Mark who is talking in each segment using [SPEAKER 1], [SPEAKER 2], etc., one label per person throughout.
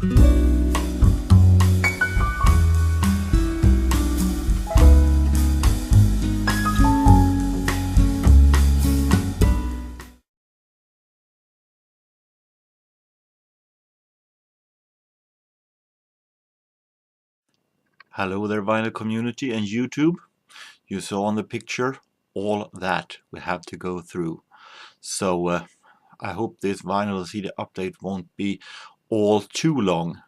[SPEAKER 1] Hello there, vinyl community and YouTube. You saw on the picture all that we have to go through. So I hope this vinyl CD update won't be all too long.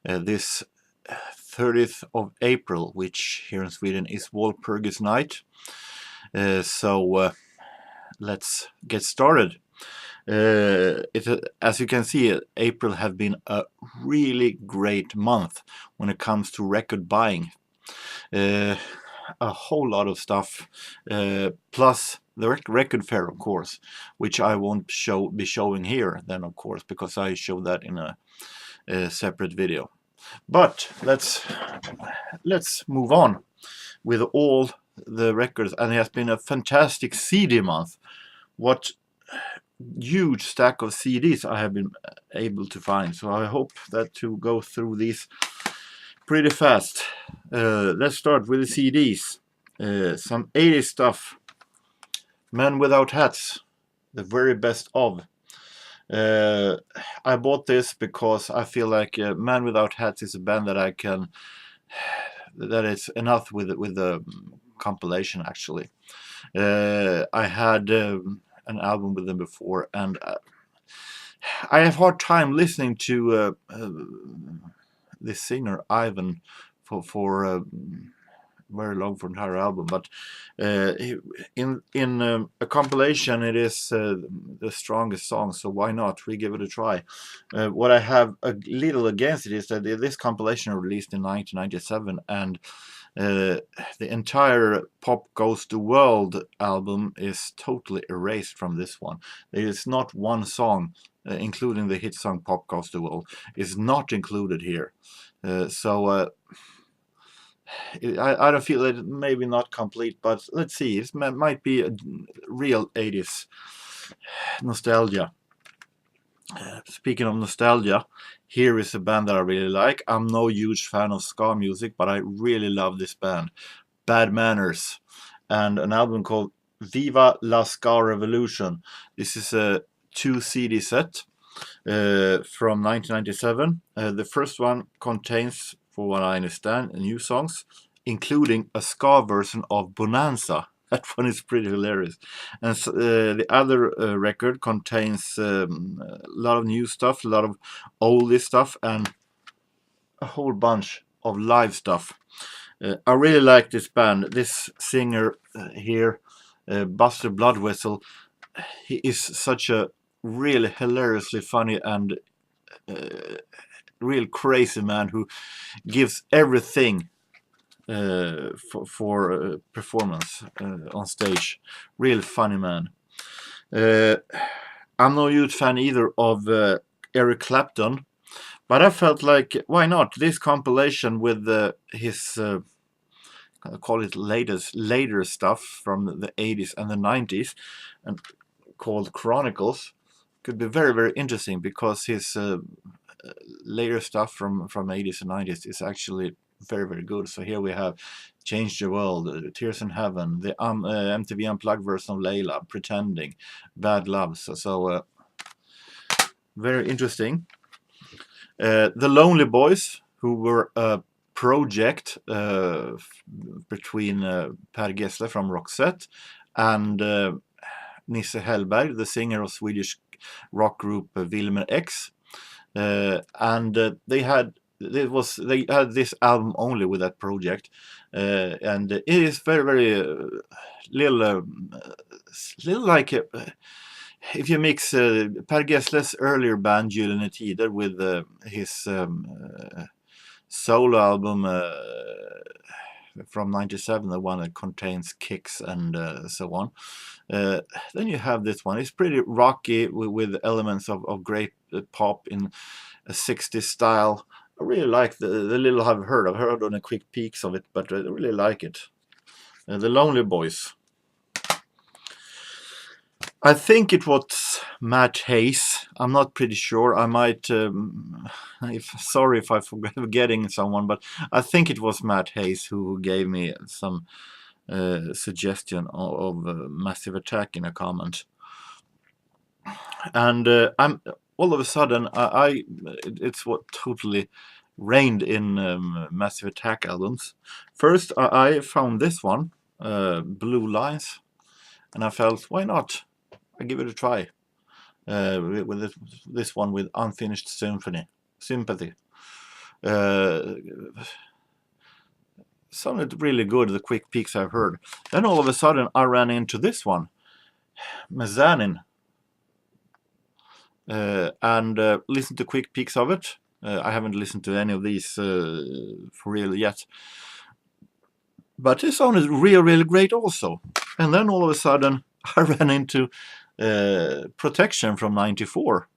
[SPEAKER 1] This 30th of April, which here in Sweden is Walpurgis Night. So let's get started. As you can see, April have been a really great month when it comes to record buying. A whole lot of stuff, plus the record fair, of course, which I won't be showing here then, of course, because I show that in a separate video. But let's move on with all the records, and it has been a fantastic CD month. What huge stack of CDs I have been able to find, so I hope that to go through these pretty fast. Let's start with the CDs. Some 80s stuff. Men Without Hats, the very best of. I bought this because I feel like Man Without Hats is a band that I can, that it's enough with the compilation actually. I had an album with them before, and I have hard time listening to the singer Ivan for very long for entire album, but in a compilation it is the strongest song, so why not? We give it a try. What I have a little against it is that this compilation released in 1997, and the entire Pop Goes the World album is totally erased from this one. There is not one song, including the hit song Pop Goes the World, is not included here. So I don't feel that maybe not complete, but let's see. It might be a real 80s nostalgia. Speaking of nostalgia, here is a band that I really like. I'm no huge fan of ska music, but I really love this band, Bad Manners, and an album called Viva la Ska Revolution. This is a 2 CD set from 1997. The first one contains, for what I understand, new songs, including a ska version of Bonanza. That one is pretty hilarious. And the other record contains a lot of new stuff, a lot of oldie stuff, and a whole bunch of live stuff. I really like this band. This singer here, Buster Bloodwhistle, he is such a really hilariously funny and real crazy man who gives everything for performance on stage. Real funny man. I'm no huge fan either of Eric Clapton, but I felt like, why not? This compilation with his I call it later stuff from the 80s and the 90s, and called Chronicles, could be very, very interesting, because his later stuff from 80s and 90s is actually very, very good. So here we have Change the World, Tears in Heaven, the MTV Unplugged version of Layla, Pretending, Bad Love. So very interesting. The Lonely Boys, who were a project between Per Gessle from Roxette and Nisse Hellberg, the singer of Swedish rock group Wilmer X, and they had this album only with that project, and it is very, very little like if you mix Per Gessle's earlier band Gyllene Tider with his solo album from 97, the one that contains kicks and so on. Then you have this one. It's pretty rocky with elements of great pop in a 60s style. I really like the little I've heard. I've heard on a quick peeks of it, but I really like it. The Lonely Boys. I think it was Matt Hayes. I'm not pretty sure. I might. Sorry if I forget forgetting someone, but I think it was Matt Hayes who gave me some suggestion of Massive Attack in a comment. And I'm all of a sudden it's what totally rained in Massive Attack albums. First, I found this one, Blue Lines, and I felt, why not? I give it a try. With this one with Unfinished Sympathy. Sounded really good, the quick peeks I've heard. Then all of a sudden I ran into this one, Mezzanine, and listened to quick peeks of it. I haven't listened to any of these for real yet. But it sounded really great also. And then all of a sudden I ran into Protection from '94.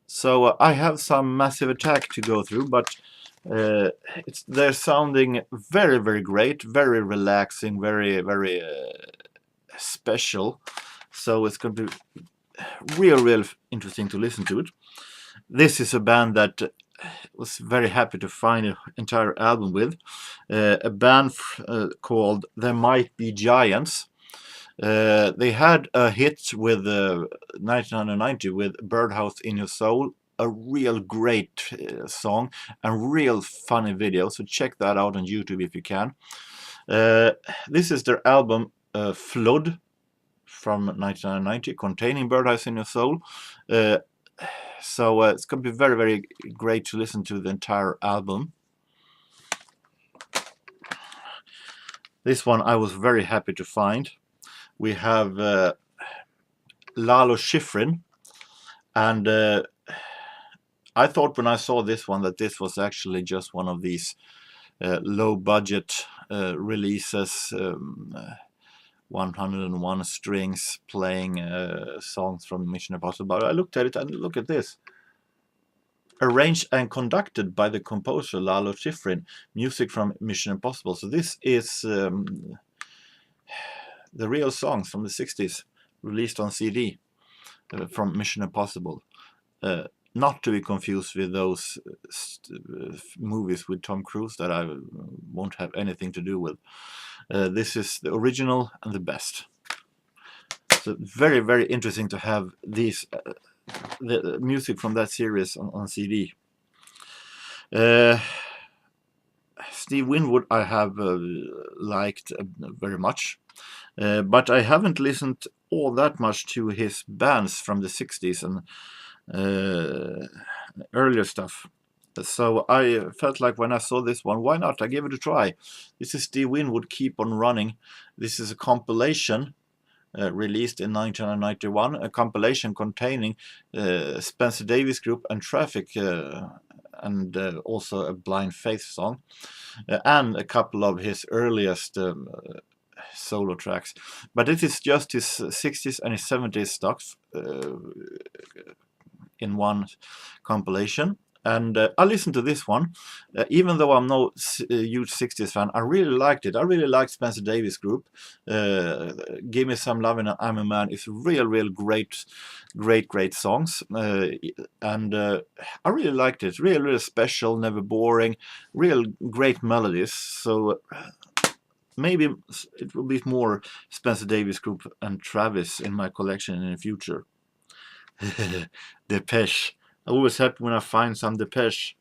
[SPEAKER 1] So I have some Massive Attack to go through, but they're sounding very great, very relaxing, very special. So it's going to be real interesting to listen to it. This is a band that was very happy to find an entire album with. A band called There Might Be Giants. They had a hit with 1990 with Birdhouse in Your Soul, a real great song and real funny video, so check that out on YouTube if you can. This is their album Flood from 1990, containing Birdhouse in Your Soul. So it's going to be very great to listen to the entire album. This one I was very happy to find. We have Lalo Schifrin, and I thought when I saw this one that this was actually just one of these low budget releases, 101 strings playing songs from Mission Impossible. But I looked at it and look at this. Arranged and conducted by the composer Lalo Schifrin, music from Mission Impossible. So this is the real songs from the 60s, released on CD from Mission Impossible. Not to be confused with those movies with Tom Cruise that I won't have anything to do with. This is the original and the best. So very interesting to have these the music from that series on CD. Steve Winwood I have liked very much, but I haven't listened all that much to his bands from the 60s and earlier stuff. So I felt like when I saw this one, why not? I gave it a try. This is Steve Winwood, Keep on Running. This is a compilation released in 1991, a compilation containing Spencer Davis Group and Traffic, and also a Blind Faith song, and a couple of his earliest solo tracks. But it is just his 60s and his 70s stuff in one compilation. And I listened to this one, even though I'm no huge 60s fan. I really liked it. I really liked Spencer Davis Group. Give Me Some Lovin' and I'm a Man is real great songs. And I really liked it. Real special, never boring, real great melodies. So maybe it will be more Spencer Davis Group and Travis in my collection in the future. Depeche. Always happy when I find some Depeche.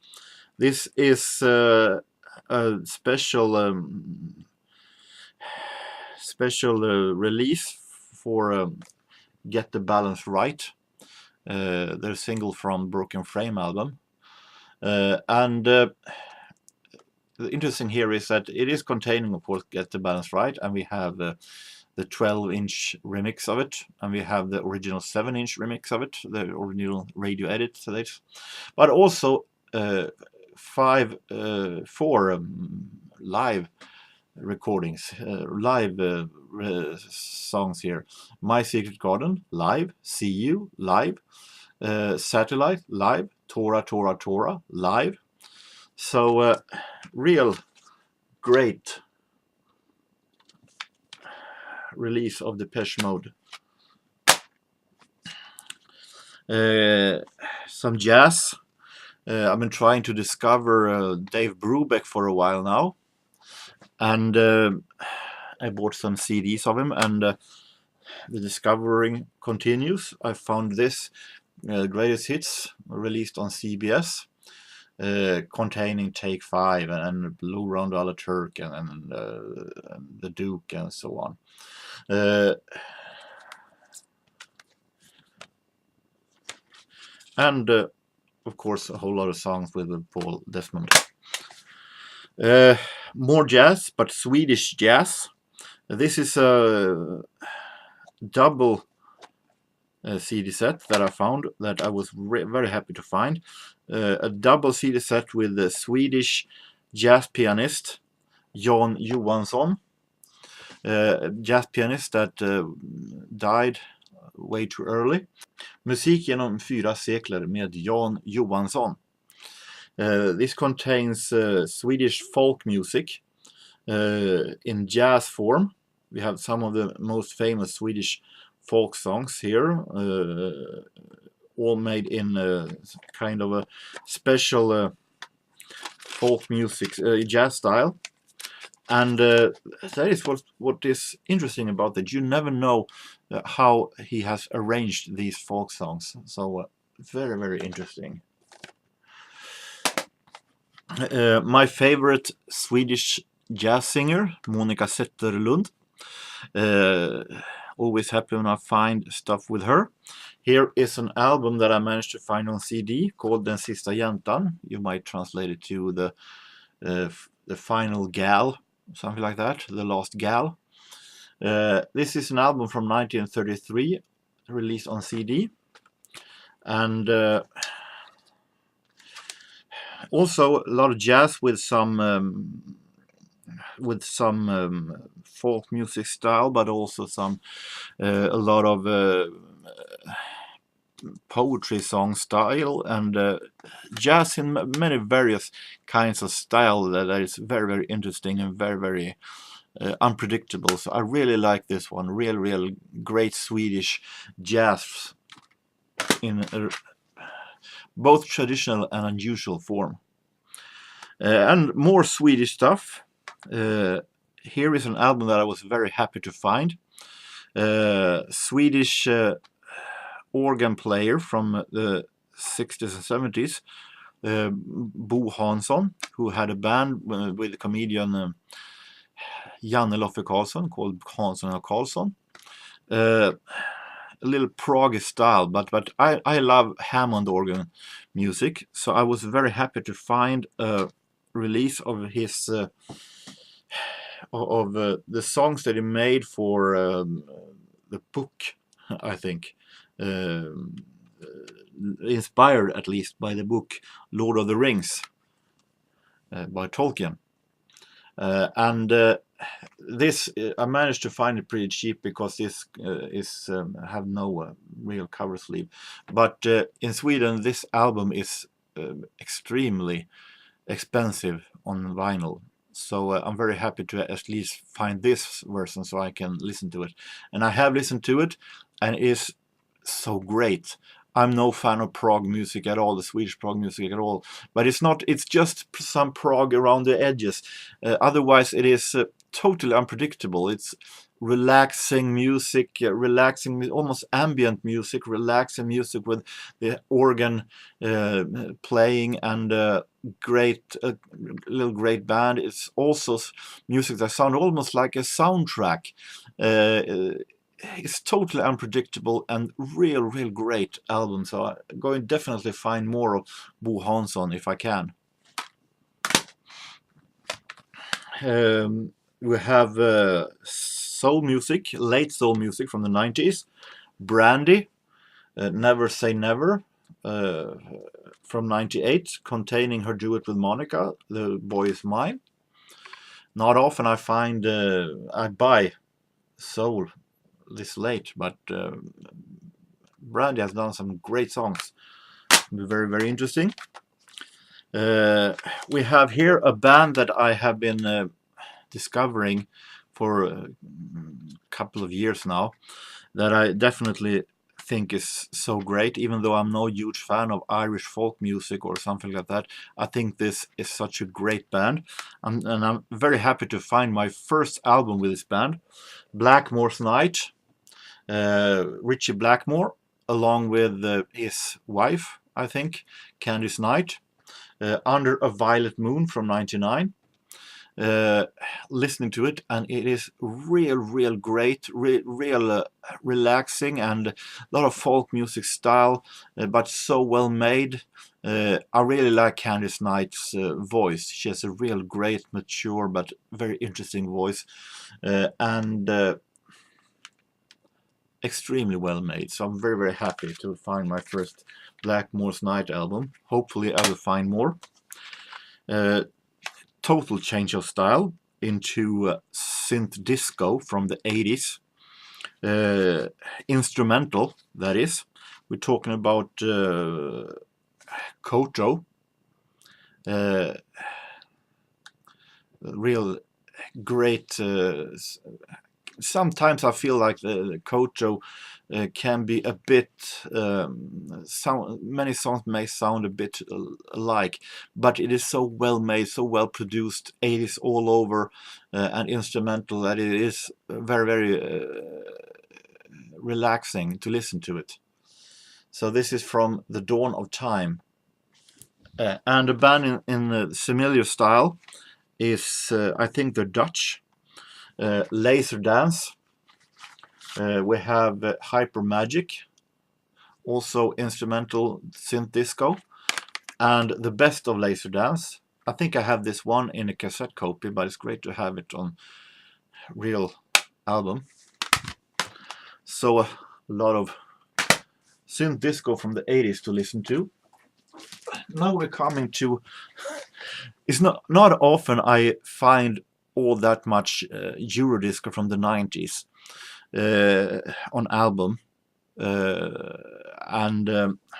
[SPEAKER 1] This is a special release for Get the Balance Right, their single from Broken Frame album. And the interesting here is that it is containing, of course, Get the Balance Right, and we have the 12-inch remix of it, and we have the original 7-inch remix of it, the original radio edit to this, but also 4 live recordings, live songs here. My Secret Garden, live. See You, live. Satellite, live. Tora, live. So real great release of Depeche Mode. Uh, some jazz. I've been trying to discover Dave Brubeck for a while now, and I bought some CDs of him, and the discovering continues. I found this greatest hits released on CBS, containing Take Five and Blue Round Alla Turk and the Duke and so on. And of course, a whole lot of songs with Paul Desmond. More jazz, but Swedish jazz. This is a double CD set that I found that I was very happy to find. A double CD set with the Swedish jazz pianist Jan Johansson, jazz pianist that died way too early. Musik genom 4 sekler med Jan Johansson. This contains Swedish folk music in jazz form. We have some of the most famous Swedish folk songs here, all made in kind of a special folk music jazz style. And that is what is interesting about it. You never know how he has arranged these folk songs. So very, very interesting. My favorite Swedish jazz singer, Monica Zetterlund. Always happy when I find stuff with her. Here is an album that I managed to find on CD called Den sista jäntan. You might translate it to the final gal, something like that, the last gal. This is an album from 1933, released on CD, and also a lot of jazz with some folk music style, but also a lot of poetry song style, and jazz in many various kinds of style that is very, very interesting and very, very unpredictable. So I really like this one. Real great Swedish jazz in both traditional and unusual form. And more Swedish stuff. Here is an album that I was very happy to find. Swedish organ player from the 60s and 70s, Bo Hansson, who had a band with the comedian Janne Loffe Karlsson called Hansson och Karlsson. A little prog style, but I love Hammond organ music, so I was very happy to find a release of his the songs that he made for the book, I think, inspired at least by the book Lord of the Rings by Tolkien. And this I managed to find it pretty cheap because this is have no real cover sleeve. But in Sweden, this album is extremely expensive on vinyl. So I'm very happy to at least find this version so I can listen to it. And I have listened to it, and it is so great. I'm no fan of prog music at all, the Swedish prog music at all. But it's just some prog around the edges. Otherwise, it is totally unpredictable. It's relaxing music, almost ambient music, relaxing music with the organ playing, and little great band. It's also music that sounds almost like a soundtrack. It's totally unpredictable and real great album. So I'm going to definitely find more of Bo Hansson if I can. We have soul music, late soul music from the 90s. Brandy, Never Say Never, from 98, containing her duet with Monica, The Boy Is Mine. Not often I find I buy soul this late, but Brandy has done some great songs. Very interesting. We have here a band that I have been discovering for a couple of years now, that I definitely think is so great, even though I'm no huge fan of Irish folk music or something like that. I think this is such a great band, and I'm very happy to find my first album with this band, Blackmore's Night. Richie Blackmore, along with his wife, I think, Candice Knight, Under a Violet Moon from '99. Listening to it, and it is real great, real relaxing, and a lot of folk music style, but so well made. I really like Candice Knight's voice. She has a real great, mature, but very interesting voice, and extremely well made. So I'm very happy to find my first Blackmore's Night album. Hopefully I will find more. Total change of style into synth disco from the 80s. Instrumental, that is. We're talking about Koto. Real great. Sometimes I feel like the Koto can be a bit. Many songs may sound a bit alike, but it is so well made, so well produced. 80s all over, and instrumental that it is very relaxing to listen to it. So this is from The Dawn of Time, and a band in the similar style is I think the Dutch. Laser Dance. We have Hyper Magic, also instrumental synth disco, and the best of Laser Dance. I think I have this one in a cassette copy, but it's great to have it on real album. So a lot of synth disco from the 80s to listen to. Now we're coming to. It's not often I find all that much Eurodisco from the 90s on album,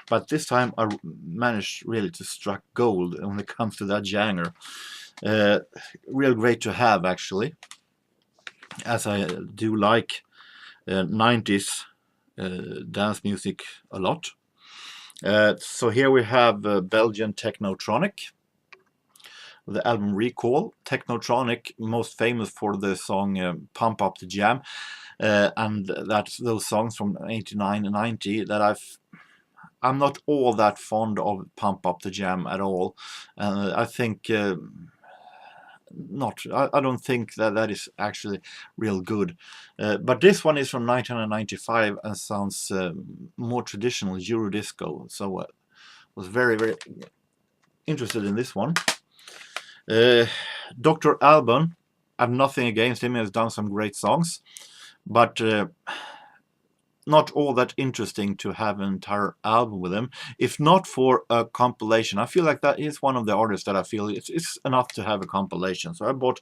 [SPEAKER 1] but this time I managed really to strike gold when it comes to that genre. Real great to have, actually, as I do like 90s dance music a lot. So here we have Belgian Technotronic, the album Recall. Technotronic, most famous for the song Pump Up the Jam, and that's those songs from 89 and 90 that I'm not all that fond of Pump Up the Jam at all. I think I don't think that is actually real good. But this one is from 1995 and sounds more traditional Eurodisco, so I was very interested in this one. Dr. Alban, I have nothing against him. He has done some great songs, but not all that interesting to have an entire album with him, if not for a compilation. I feel like that is one of the artists that I feel it's enough to have a compilation. So I bought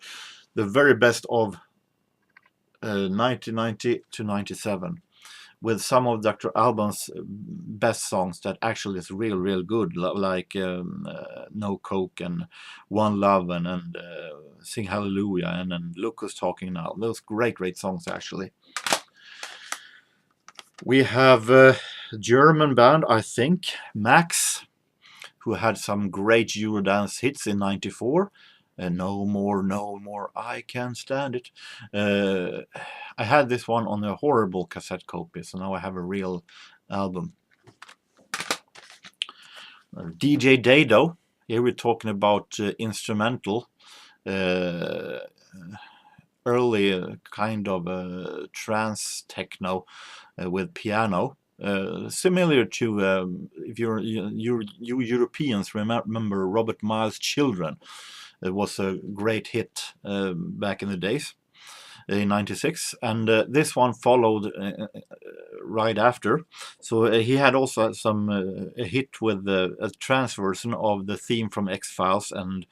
[SPEAKER 1] the very best of 1990 to 97. With some of Dr. Alban's best songs that actually is real good, like No Coke and One Love and Sing Hallelujah and Look Who's Talking Now. Those great songs, actually. We have a German band, I think, Max, who had some great Eurodance hits in '94. No more, I can't stand it. I had this one on a horrible cassette copy, so now I have a real album. DJ Dado, here we're talking about instrumental, early kind of trance techno with piano. Similar to if you Europeans remember Robert Miles' Children. It was a great hit back in the days in '96, and this one followed right after. So he had also some a hit with a trance version of the theme from X-Files and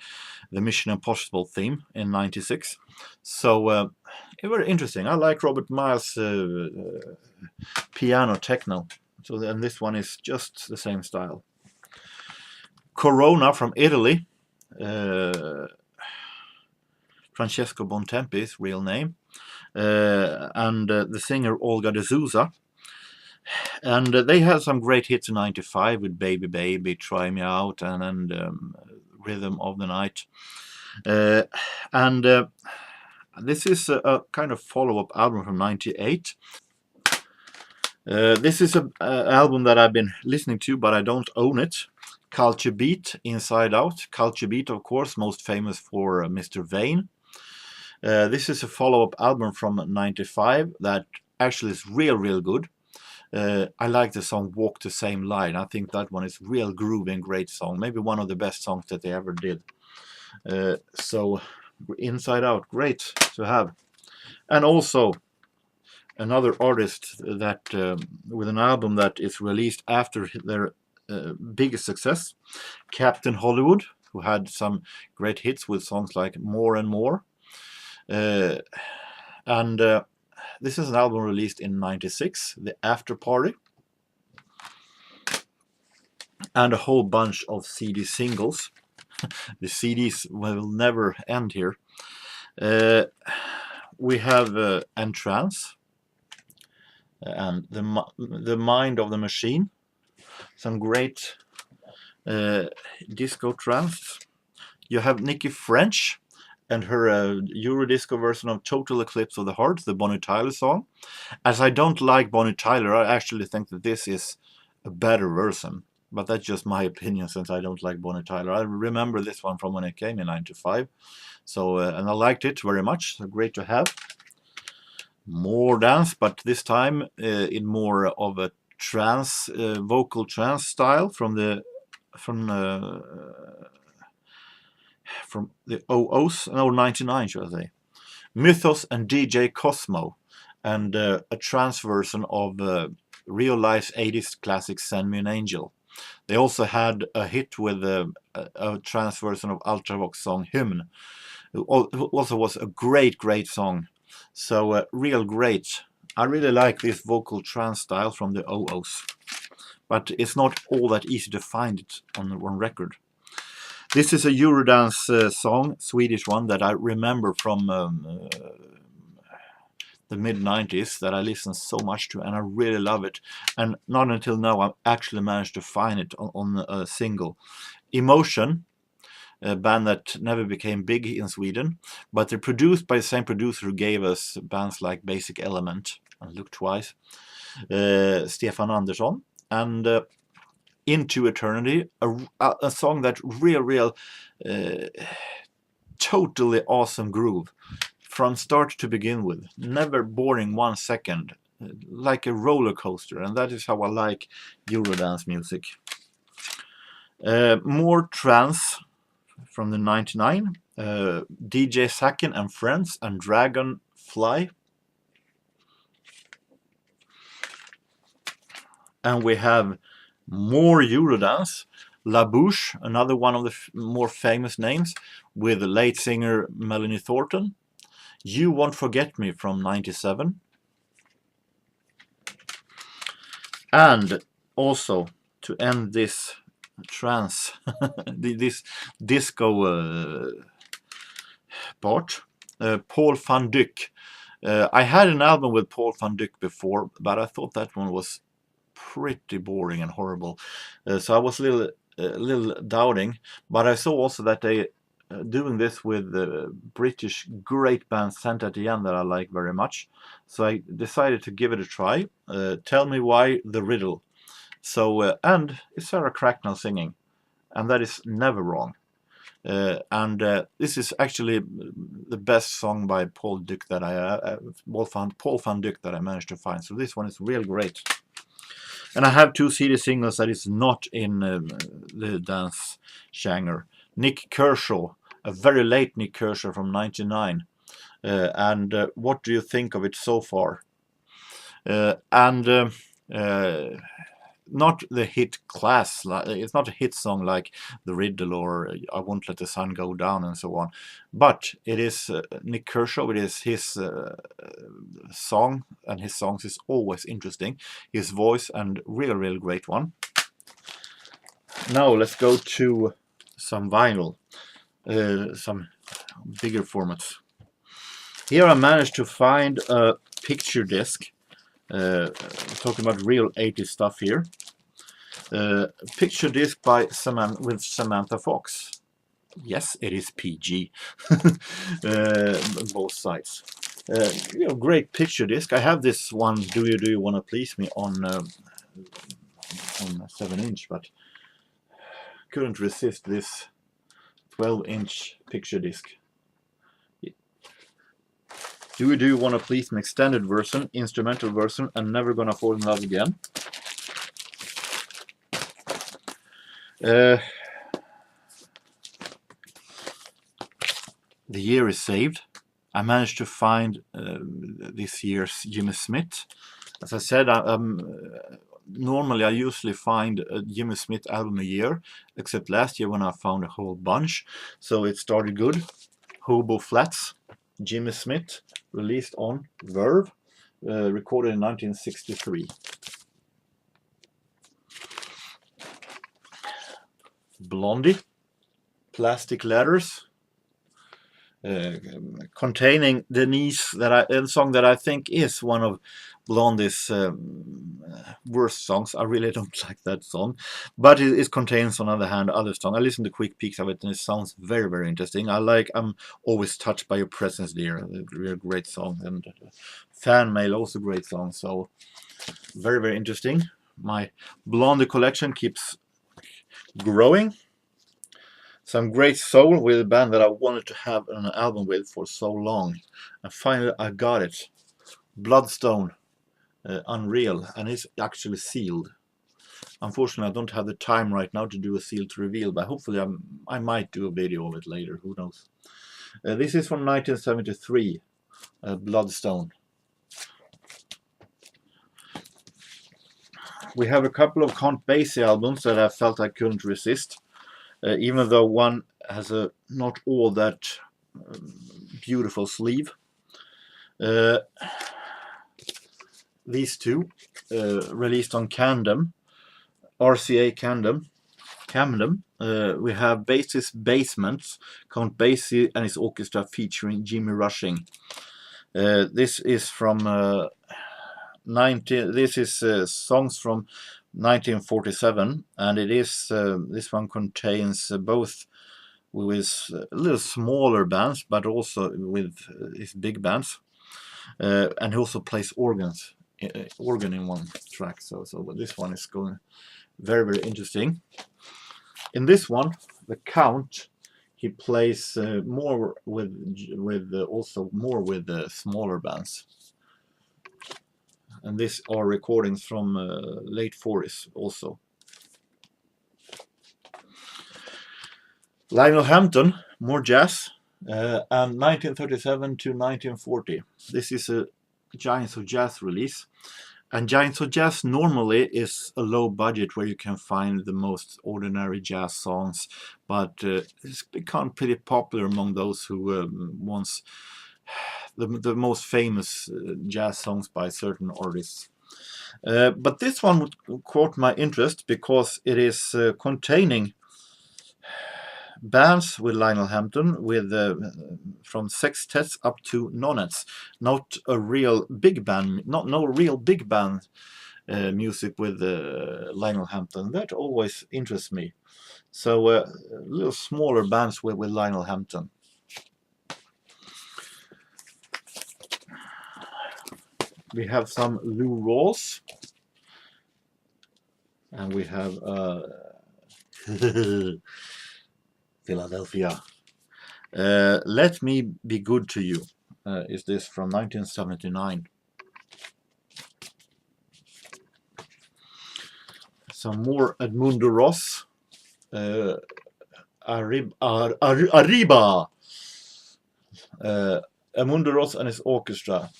[SPEAKER 1] the Mission Impossible theme in '96. So it was interesting. I like Robert Miles' piano techno. So and this one is just the same style. Corona from Italy. Francesco Bontempi's real name, and the singer Olga de Souza. And they had some great hits in '95 with Baby Baby, Try Me Out, and Rhythm of the Night. And this is a kind of follow-up album from '98. This is an album that I've been listening to, but I don't own it. Culture Beat, Inside Out. Culture Beat, of course, most famous for Mr. Vain. This is a follow-up album from '95 that actually is real good. I like the song Walk the Same Line. I think that one is real groovy and great song. Maybe one of the best songs that they ever did. So Inside Out, great to have. And also another artist that with an album that is released after their biggest success, Captain Hollywood, who had some great hits with songs like More and More. And this is an album released in '96, The After Party, and a whole bunch of CD singles. The CDs will never end here. We have Entrance and the Mind of the Machine. Some great disco trance. You have Nikki French and her Eurodisco version of Total Eclipse of the Heart, the Bonnie Tyler song. As I don't like Bonnie Tyler, I actually think that this is a better version. But that's just my opinion, since I don't like Bonnie Tyler. I remember this one from when it came in '95. So, and I liked it very much. So great to have. More dance, but this time in more of a trance, vocal trance style from the OOs, no, '99 should I say. Mythos and DJ Cosmo, and a trance version of real life '80s classic Send Me an Angel. They also had a hit with a trance version of Ultravox song Hymn, who also was a great song. So real great. I really like this vocal trance style from the OOs, but it's not all that easy to find it on record. This is a Eurodance song, Swedish one, that I remember from the mid-90s, that I listened so much to, and I really love it. And not until now I've actually managed to find it on a single. Emotion, a band that never became big in Sweden, but they're produced by the same producer who gave us bands like Basic Element and Look Twice, Stefan Andersson, and Into Eternity, a song that real totally awesome groove from start to begin with, never boring 1 second, like a roller coaster, and that is how I like Eurodance music. More trance from the '99, DJ Sakin and Friends and Dragonfly. And we have more Eurodance, La Bouche, another one of the more famous names, with the late singer Melanie Thornton. You Won't Forget Me from '97. And also, to end this trance, this disco part, Paul van Dyk. I had an album with Paul van Dyk before, but I thought that one was pretty boring and horrible. So I was a little doubting, but I saw also that they doing this with the British great band Sent at the End that I like very much. So I decided to give it a try. Tell Me Why, The Riddle. So, and it's Sarah Cracknell singing, and that is never wrong. And this is actually the best song by Paul Dyk that Paul van Dyk that I managed to find. So this one is real great. And I have 2 CD singles that is not in the dance genre. Nick Kershaw, a very late Nick Kershaw from '99. And what do you think of it so far? Not the hit class, it's not a hit song like The Riddle or I Won't Let the Sun Go Down and so on, but it is Nick Kershaw. It is his song, and his songs is always interesting, his voice, and real great one. Now let's go to some vinyl, some bigger formats. Here I managed to find a picture disc Talking about real 80s stuff here. Picture disc by with Samantha Fox. Yes, it is PG. Both sides. Great picture disc. I have this one. Do you wanna please me on 7-inch, but couldn't resist this 12-inch picture disc. Do you wanna please me extended version, instrumental version, and Never Gonna Fall in Love Again. The year is saved. I managed to find this year's Jimmy Smith. As I said, normally I usually find a Jimmy Smith album a year, except last year when I found a whole bunch. So it started good. Hobo Flats, Jimmy Smith, released on Verve, recorded in 1963. Blondie, Plastic Letters, containing Denise, a song that I think is one of Blondie's worst songs. I really don't like that song, but it contains, on the other hand, other songs. I listened to quick peeks of it, and it sounds very, very interesting. I'm always touched by your presence, dear. A really great song, and fan mail, also great song. So very, very interesting. My Blondie collection keeps growing. Some great soul with a band that I wanted to have an album with for so long, and finally I got it. Bloodstone, Unreal, and it's actually sealed. Unfortunately, I don't have the time right now to do a sealed reveal, but hopefully I might do a video of it later. Who knows? This is from 1973, Bloodstone. We have a couple of Count Basie albums that I felt I couldn't resist. Even though one has a not all that beautiful sleeve. These two, released on Camden, RCA Camden. We have Basie's Basements, Count Basie and his orchestra featuring Jimmy Rushing. This is from songs from 1947, and it is this one contains both with a little smaller bands, but also with his big bands, and he also plays organ in one track. So this one is going very, very interesting. In this one, the Count, he plays more with smaller bands. And these are recordings from late 40s also. Lionel Hampton, more jazz, and 1937 to 1940. This is a Giants of Jazz release. And Giants of Jazz normally is a low budget where you can find the most ordinary jazz songs, but it's become pretty popular among those who wants the most famous jazz songs by certain artists. But this one would caught my interest because it is containing bands with Lionel Hampton, with from sextets up to nonettes. Not a real big band, no real big band music with Lionel Hampton. That always interests me. So little smaller bands with Lionel Hampton. We have some Lou Rawls, and we have Philadelphia. Let Me Be Good to You is this from 1979. Some more Edmundo Ross. Arriba. Edmundo Ross and his orchestra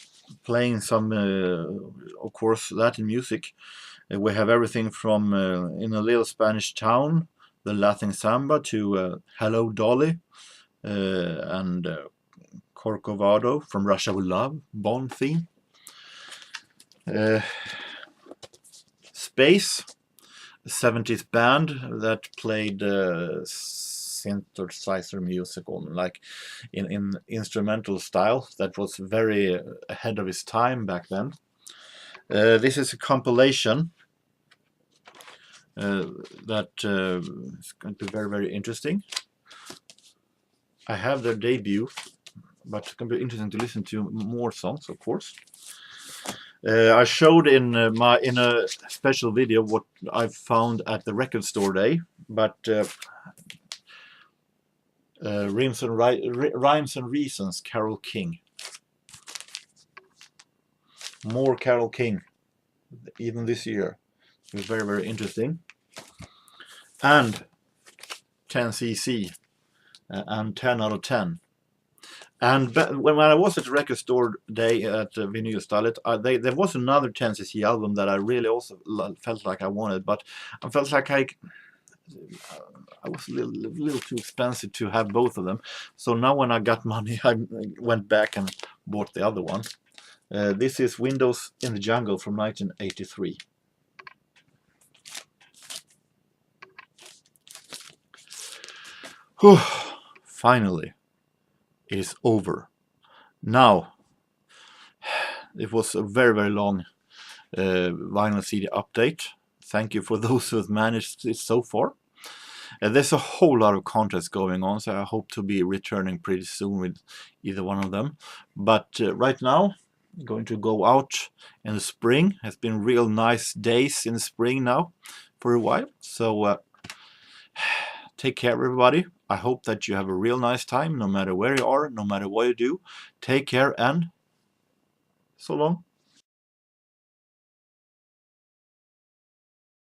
[SPEAKER 1] playing some, of course, Latin music. We have everything from In a Little Spanish Town, the Latin Samba, to Hello Dolly, and Corcovado from Russia With Love, Bond theme. Space, a 70s band that played synthesizer music on, like in instrumental style that was very ahead of its time back then. This is a compilation that is going to be very, very interesting. I have their debut, but it's going to be interesting to listen to more songs, of course. I showed in a special video what I found at the record store day, but Rhymes and Reasons, Carole King. More Carole King, even this year. It was very, very interesting. And 10cc and 10 out of 10. And when I was at the record store day at Vinylstallet, there was another 10cc album that I really also felt like I wanted, but I felt like I was a little too expensive to have both of them. So now when I got money, I went back and bought the other one. This is Windows in the Jungle from 1983. Whew, finally, it is over. Now, it was a very, very long vinyl CD update. Thank you for those who have managed it so far. There's a whole lot of contests going on, so I hope to be returning pretty soon with either one of them. But right now, I'm going to go out in the spring. It's been real nice days in the spring now for a while. So take care, everybody. I hope that you have a real nice time, no matter where you are, no matter what you do. Take care and so long.